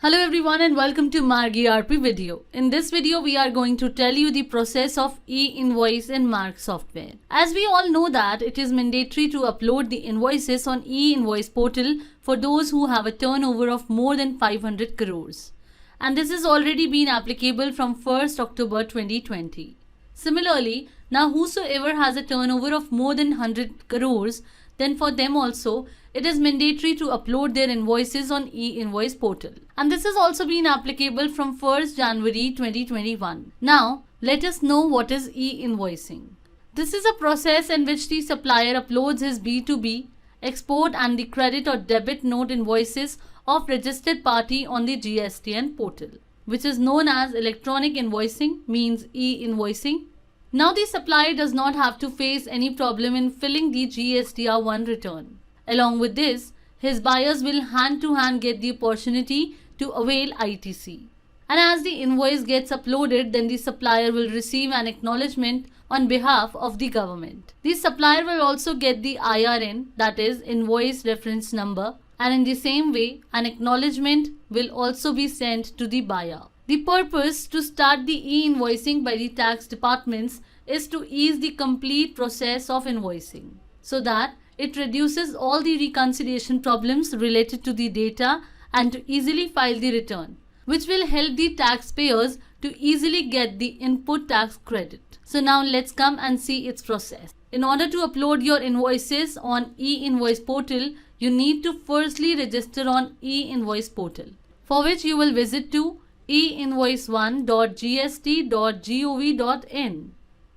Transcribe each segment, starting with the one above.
Hello everyone and welcome to Marg ERP video. In this video, we are going to tell you the process of e-invoice in Marg software. As we all know that it is mandatory to upload the invoices on e-invoice portal for those who have a turnover of more than 500 crores. And this has already been applicable from 1st October 2020. Similarly, now whosoever has a turnover of more than 100 crores, then for them also, it is mandatory to upload their invoices on e-invoice portal. And this has also been applicable from 1st January 2021. Now, let us know what is e-invoicing. This is a process in which the supplier uploads his B2B, export and the credit or debit note invoices of registered party on the GSTN portal, which is known as electronic invoicing, means e-invoicing. Now the supplier does not have to face any problem in filling the GSTR1 return. Along with this, his buyers will hand-to-hand get the opportunity to avail ITC. And as the invoice gets uploaded, then the supplier will receive an acknowledgement on behalf of the government. The supplier will also get the IRN, that is Invoice Reference Number, and in the same way, an acknowledgement will also be sent to the buyer. The purpose to start the e-invoicing by the tax departments is to ease the complete process of invoicing, so that it reduces all the reconciliation problems related to the data and to easily file the return, which will help the taxpayers to easily get the input tax credit. So now let's come and see its process. In order to upload your invoices on e-invoice portal, you need to firstly register on e-invoice portal, for which you will visit to einvoice1.gst.gov.in.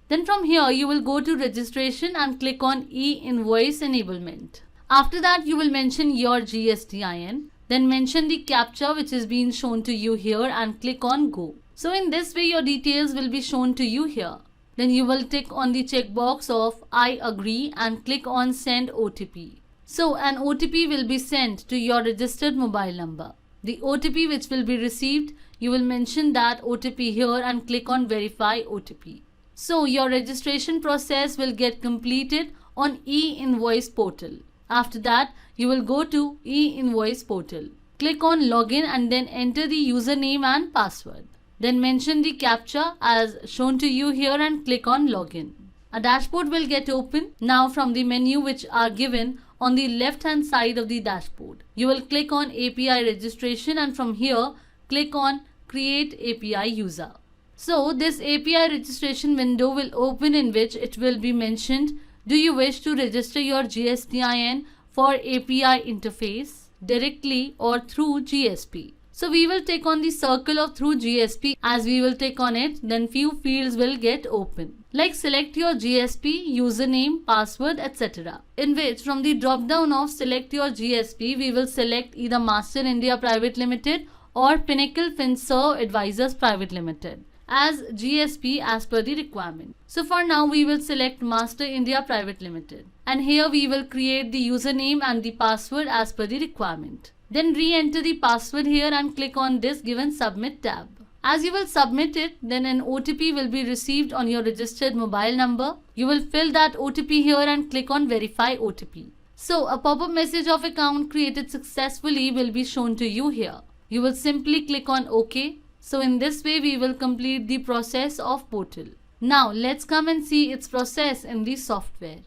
Then from here you will go to registration and click on e-invoice enablement. After that you will mention your GSTIN, then mention the CAPTCHA which is being shown to you here and click on go. So in this way your details will be shown to you here. Then you will tick on the checkbox of I agree and click on send OTP. So an OTP will be sent to your registered mobile number. The OTP which will be received, you will mention that OTP here and click on verify OTP. So your registration process will get completed on e-invoice portal. After that, you will go to e-invoice portal. Click on login and then enter the username and password. Then mention the CAPTCHA as shown to you here and click on login. A dashboard will get open now from the menu which are given on the left hand side of the dashboard. You will click on API registration and from here click on create API user. So this API registration window will open in which it will be mentioned, do you wish to register your GSTIN for API interface directly or through GSP? So we will tick on the circle of through GSP. As we will tick on it, then few fields will get open. Like select your GSP, username, password, etc. In which from the drop down of select your GSP, we will select either Master India Private Limited or Pinnacle FinServ Advisors Private Limited as GSP as per the requirement. So for now we will select Master India Private Limited and here we will create the username and the password as per the requirement. Then re-enter the password here and click on this given submit tab. As you will submit it, then an OTP will be received on your registered mobile number. You will fill that OTP here and click on verify OTP. So a pop-up message of account created successfully will be shown to you here. You will simply click on OK. So in this way we will complete the process of portal. Now let's come and see its process in the software.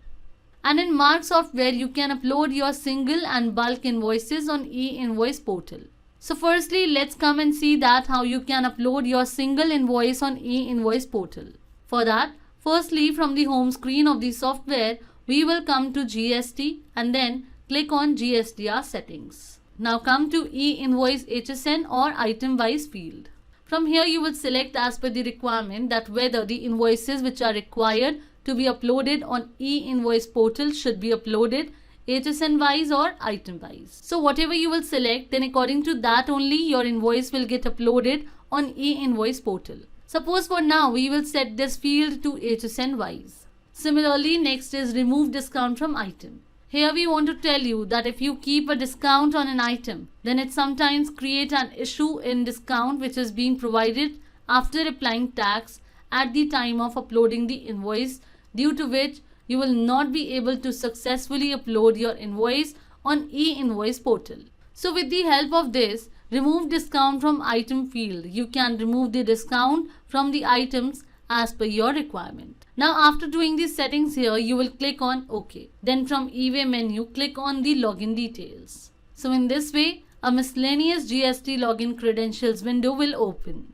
And in Marg software you can upload your single and bulk invoices on e-invoice portal. So firstly let's come and see that how you can upload your single invoice on e-invoice portal. For that, firstly from the home screen of the software we will come to GST and then click on GSTR settings. Now come to e-invoice HSN or item wise field. From here you will select as per the requirement that whether the invoices which are required to be uploaded on e-invoice portal should be uploaded HSN wise or item wise. So whatever you will select, then according to that only your invoice will get uploaded on e-invoice portal. Suppose for now we will set this field to HSN wise. Similarly, next is remove discount from item. Here we want to tell you that if you keep a discount on an item, then it sometimes creates an issue in discount which is being provided after applying tax at the time of uploading the invoice, due to which you will not be able to successfully upload your invoice on e-invoice portal. So with the help of this, Remove discount from item field. You can remove the discount from the items as per your requirement. Now after doing these settings here, you will click on OK. Then from eWay menu, click on the login details. So in this way, a miscellaneous GST login credentials window will open.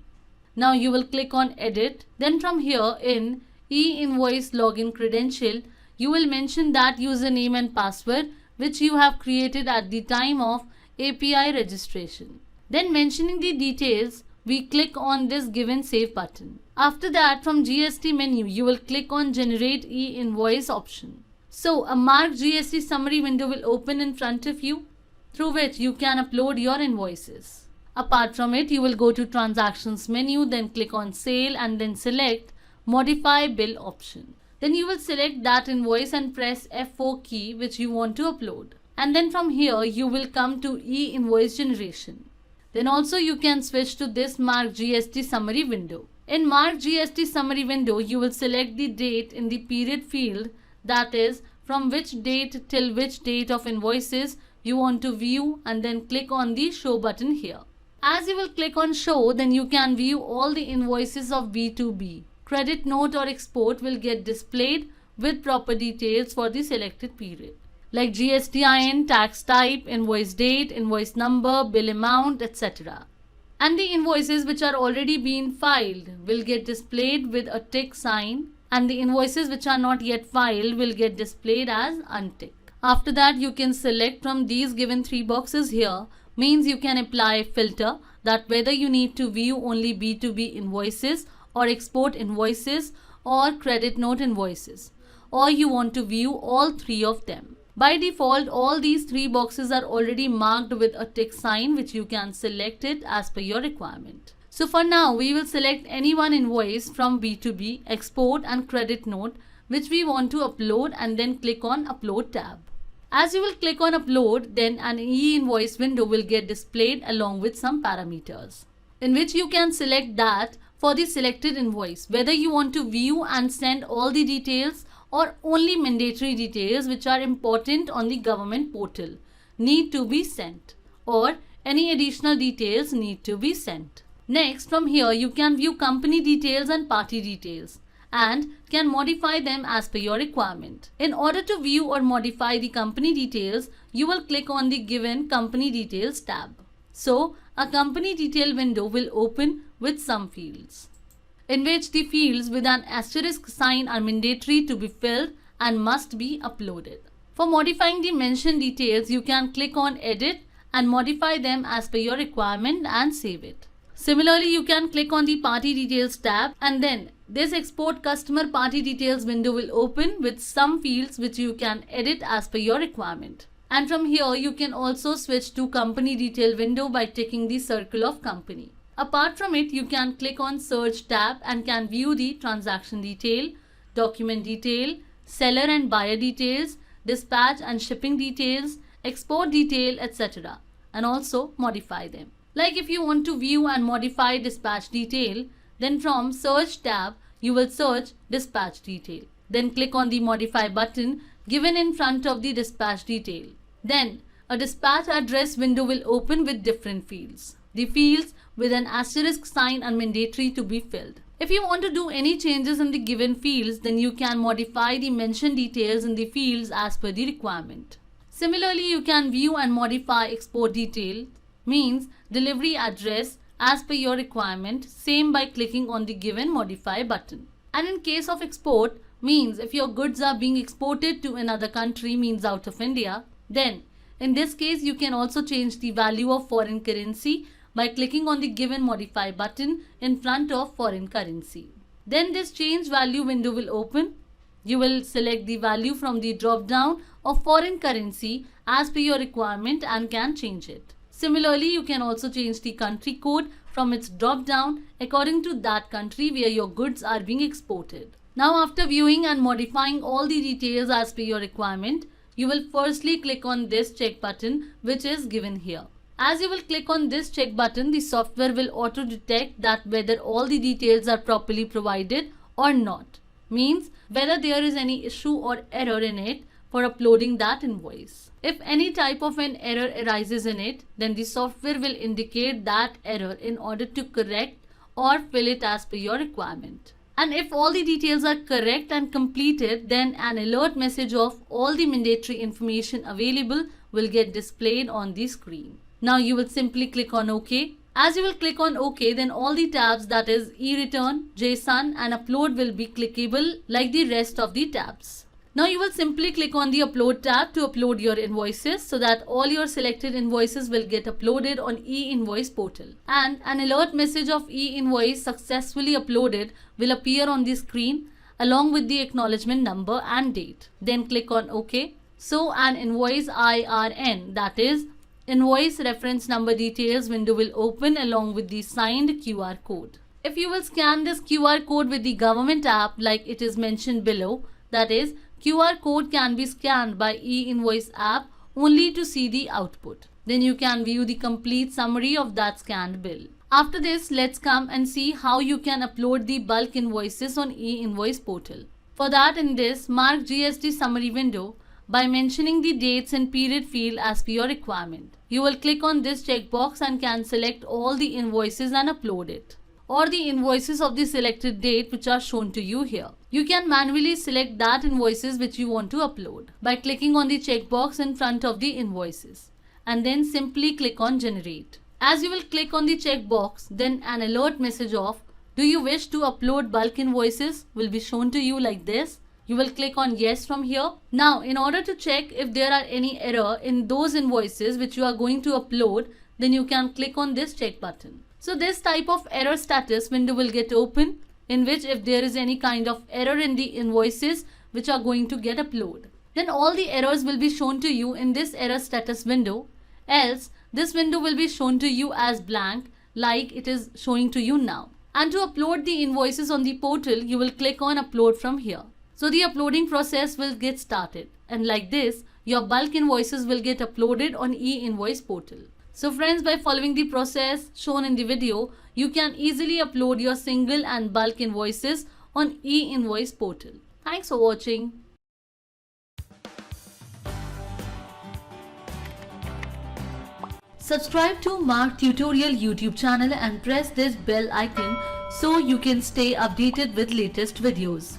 Now you will click on edit. Then from here in e-invoice login credential, you will mention that username and password which you have created at the time of API registration. Then mentioning the details, we click on this given save button. After that, from GST menu, you will click on generate e-invoice option. So a marked GST summary window will open in front of you, through which you can upload your invoices. Apart from it, you will go to transactions menu, then click on sale and then select modify bill option. Then you will select that invoice and press F4 key which you want to upload. And then from here you will come to e-invoice generation. Then also you can switch to this marked GST summary window. In marked GST summary window, you will select the date in the period field, that is from which date till which date of invoices you want to view, and then click on the show button here. As you will click on show, then you can view all the invoices of B2B. Credit note or export will get displayed with proper details for the selected period, like GSTIN, tax type, invoice date, invoice number, bill amount, etc. And the invoices which are already been filed will get displayed with a tick sign, and the invoices which are not yet filed will get displayed as untick. After that, you can select from these given three boxes here, means you can apply a filter that whether you need to view only B2B invoices or export invoices or credit note invoices, or you want to view all three of them. By default, all these three boxes are already marked with a tick sign which you can select it as per your requirement. So for now, we will select any one invoice from B2B, export and credit note which we want to upload, and then click on upload tab. As you will click on upload, then an e-invoice window will get displayed along with some parameters, in which you can select that for the selected invoice, whether you want to view and send all the details or only mandatory details which are important on the government portal need to be sent, or any additional details need to be sent. Next, from here you can view company details and party details and can modify them as per your requirement. In order to view or modify the company details, you will click on the given company details tab. So a company detail window will open with some fields, in which the fields with an asterisk sign are mandatory to be filled and must be uploaded. For modifying the mentioned details, you can click on edit and modify them as per your requirement and save it. Similarly, you can click on the party details tab, and then this export customer party details window will open with some fields which you can edit as per your requirement. And from here you can also switch to company detail window by ticking the circle of company. Apart from it, you can click on search tab and can view the transaction detail, document detail, seller and buyer details, dispatch and shipping details, export detail, etc. and also modify them. Like if you want to view and modify dispatch detail, then from search tab you will search dispatch detail. Then click on the modify button given in front of the dispatch detail. Then a dispatch address window will open with different fields. The fields with an asterisk sign are mandatory to be filled. If you want to do any changes in the given fields, then you can modify the mentioned details in the fields as per the requirement. Similarly, you can view and modify export detail, means delivery address as per your requirement, same by clicking on the given modify button. And in case of export, means if your goods are being exported to another country, means out of India, then in this case you can also change the value of foreign currency by clicking on the given modify button in front of foreign currency. Then this change value window will open. You will select the value from the drop down of foreign currency as per your requirement and can change it. Similarly, you can also change the country code from its drop down according to that country where your goods are being exported. Now after viewing and modifying all the details as per your requirement, you will firstly click on this check button which is given here. As you will click on this check button, the software will auto detect that whether all the details are properly provided or not. Means whether there is any issue or error in it for uploading that invoice. If any type of an error arises in it, then the software will indicate that error in order to correct or fill it as per your requirement. And if all the details are correct and completed, then an alert message of all the mandatory information available will get displayed on the screen. Now you will simply click on OK. As you will click on OK, then all the tabs, that is e-return, JSON and upload, will be clickable like the rest of the tabs. Now you will simply click on the upload tab to upload your invoices so that all your selected invoices will get uploaded on e-invoice portal. And an alert message of e-invoice successfully uploaded will appear on the screen along with the acknowledgement number and date. Then click on OK. So an invoice IRN, that is invoice reference number details window, will open along with the signed QR code. If you will scan this QR code with the government app like it is mentioned below, that is QR code can be scanned by e-invoice app only to see the output. Then you can view the complete summary of that scanned bill. After this, let's come and see how you can upload the bulk invoices on e-invoice portal. For that, in this, mark GST summary window by mentioning the dates and period field as per your requirement. You will click on this checkbox and can select all the invoices and upload it, or the invoices of the selected date which are shown to you here. You can manually select that invoices which you want to upload by clicking on the checkbox in front of the invoices and then simply click on generate. As you will click on the checkbox, then an alert message of "Do you wish to upload bulk invoices?" will be shown to you like this. You will click on yes from here. Now, in order to check if there are any error in those invoices which you are going to upload, then you can click on this check button. So this type of error status window will get open, in which if there is any kind of error in the invoices which are going to get uploaded, then all the errors will be shown to you in this error status window. Else, this window will be shown to you as blank like it is showing to you now. And to upload the invoices on the portal, you will click on upload from here. So the uploading process will get started, and like this, your bulk invoices will get uploaded on e-invoice portal. So friends, by following the process shown in the video, you can easily upload your single and bulk invoices on e-invoice portal. Thanks for watching. Subscribe to Mark Tutorial YouTube channel and press this bell icon so you can stay updated with latest videos.